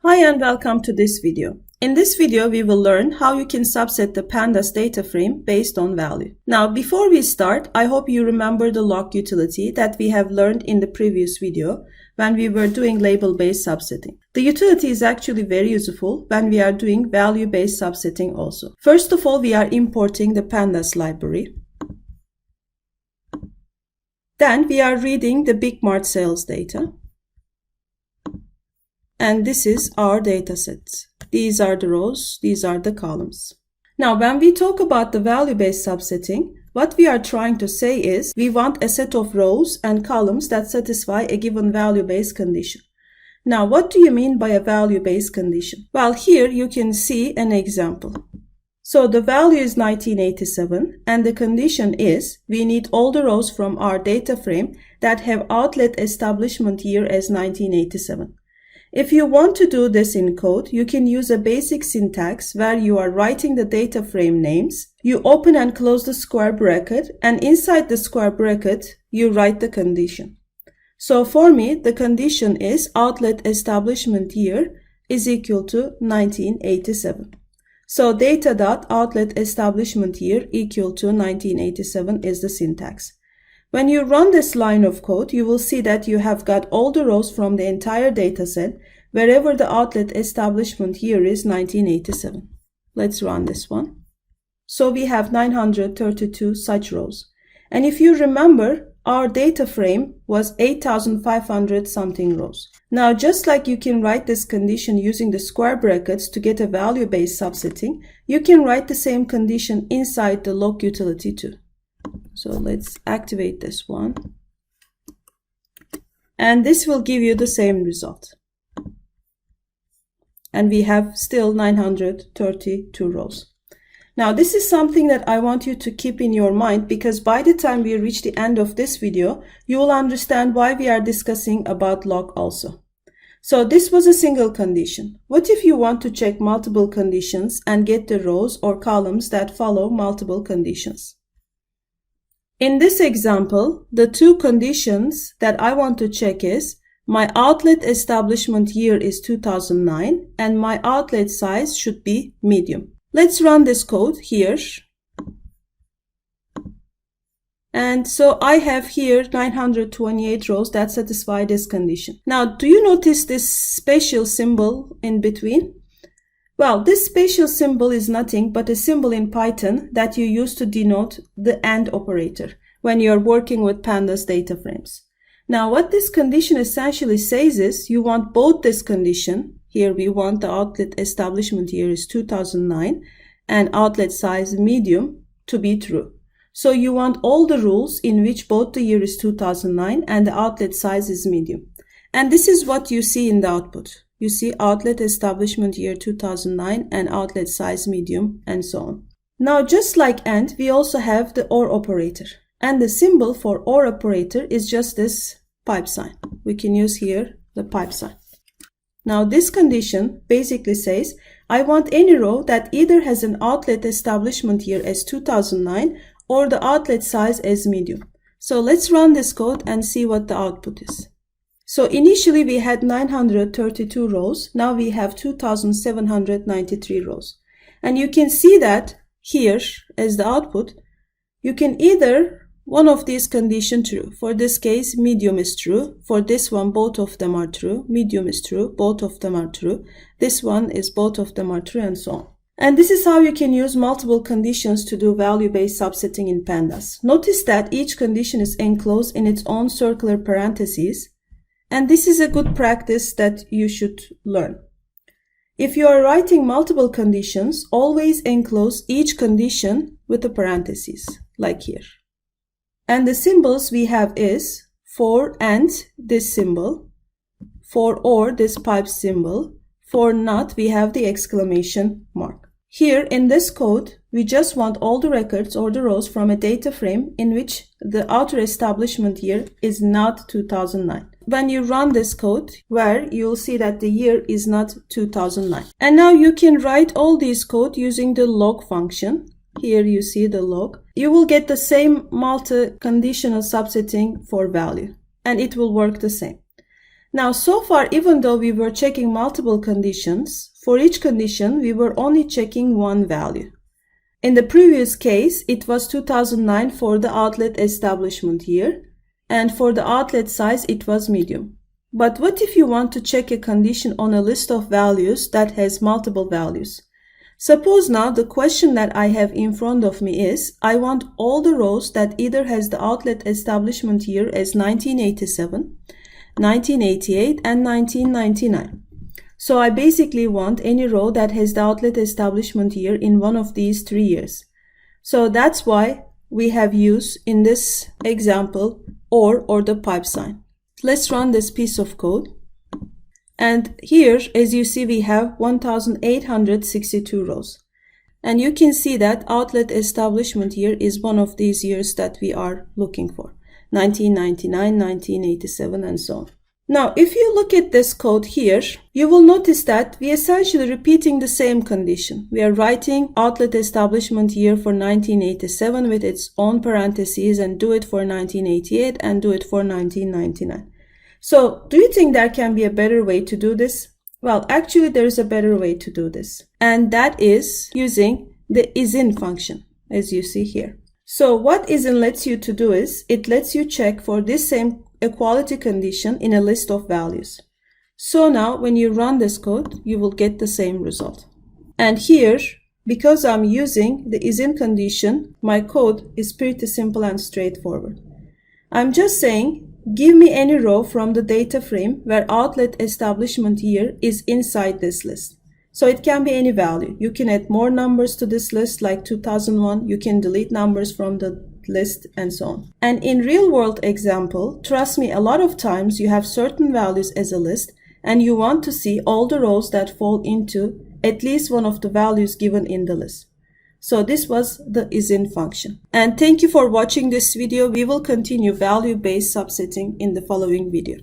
Hi and welcome to this video. In this video, we will learn how you can subset the pandas data frame based on value. Now, before we start, I hope you remember the log utility that we have learned in the previous video when we were doing label-based subsetting. The utility is actually very useful when we are doing value-based subsetting also. First of all, we are importing the pandas library. Then we are reading the Big Mart sales data. And this is our data sets. These are the rows, these are the columns. Now, when we talk about the value-based subsetting, what we are trying to say is we want a set of rows and columns that satisfy a given value-based condition. Now, what do you mean by a value-based condition? Well, here you can see an example. So the value is 1987 and the condition is we need all the rows from our data frame that have outlet establishment year as 1987. If you want to do this in code, you can use a basic syntax where you are writing the data frame names, you open and close the square bracket, and inside the square bracket, you write the condition. So for me, the condition is outlet establishment year is equal to 1987. So data.outlet establishment year equal to 1987 is the syntax. When you run this line of code, you will see that you have got all the rows from the entire dataset wherever the outlet establishment year is 1987. Let's run this one. So we have 932 such rows. And if you remember, our data frame was 8,500 something rows. Now, just like you can write this condition using the square brackets to get a value-based subsetting, you can write the same condition inside the log utility too. So let's activate this one. And this will give you the same result. And we have still 932 rows. Now, this is something that I want you to keep in your mind because by the time we reach the end of this video, you will understand why we are discussing about log also. So this was a single condition. What if you want to check multiple conditions and get the rows or columns that follow multiple conditions? In this example, the two conditions that I want to check is my outlet establishment year is 2009 and my outlet size should be medium. Let's run this code here. And so I have here 928 rows that satisfy this condition. Now, do you notice this special symbol in between? Well, this special symbol is nothing but a symbol in Python that you use to denote the AND operator when you're working with pandas data frames. Now, what this condition essentially says is you want both this condition, here we want the outlet establishment year is 2009 and outlet size medium to be true. So you want all the rules in which both the year is 2009 and the outlet size is medium. And this is what you see in the output. You see outlet establishment year 2009 and outlet size medium and so on. Now, just like AND, we also have the OR operator. And the symbol for OR operator is just this pipe sign. We can use here the pipe sign. Now, this condition basically says, I want any row that either has an outlet establishment year as 2009 or the outlet size as medium. So let's run this code and see what the output is. So initially we had 932 rows. Now we have 2,793 rows. And you can see that here as the output, you can either one of these conditions true. For this case, medium is true. For this one, both of them are true. Medium is true. Both of them are true. This one is both of them are true and so on. And this is how you can use multiple conditions to do value-based subsetting in pandas. Notice that each condition is enclosed in its own circular parentheses. And this is a good practice that you should learn. If you are writing multiple conditions, always enclose each condition with a parenthesis, like here. And the symbols we have is for AND, this symbol, for OR, this pipe symbol, for NOT, we have the exclamation mark. Here in this code, we just want all the records or the rows from a data frame in which the outer establishment year is not 2009. When you run this code, where you'll see that the year is not 2009. And now you can write all these code using the log function. Here you see the log. You will get the same multi-conditional subsetting for value, and it will work the same. Now, so far, even though we were checking multiple conditions, for each condition, we were only checking one value. In the previous case, it was 2009 for the outlet establishment year, and for the outlet size, it was medium. But what if you want to check a condition on a list of values that has multiple values? Suppose now the question that I have in front of me is, I want all the rows that either has the outlet establishment year as 1987, 1988, and 1999. So I basically want any row that has the outlet establishment year in one of these 3 years. So that's why we have used in this example or the pipe sign. Let's run this piece of code. And here, as you see, we have 1862 rows. And you can see that outlet establishment year is one of these years that we are looking for. 1999, 1987, and so on. Now, if you look at this code here, you will notice that we are essentially repeating the same condition. We are writing outlet establishment year for 1987 with its own parentheses and do it for 1988 and do it for 1999. So, do you think there can be a better way to do this? Well, actually, there is a better way to do this. And that is using the isin function, as you see here. So, what isin lets you to do is, it lets you check for this same equality condition in a list of values. So now, when you run this code, you will get the same result. And here, because I'm using the isin condition, my code is pretty simple and straightforward. I'm just saying, give me any row from the data frame where outlet establishment year is inside this list. So it can be any value. You can add more numbers to this list like 2001. You can delete numbers from the list and so on. And in real world example, trust me, a lot of times you have certain values as a list and you want to see all the rows that fall into at least one of the values given in the list. So this was the isin function. And thank you for watching this video. We will continue value-based subsetting in the following video.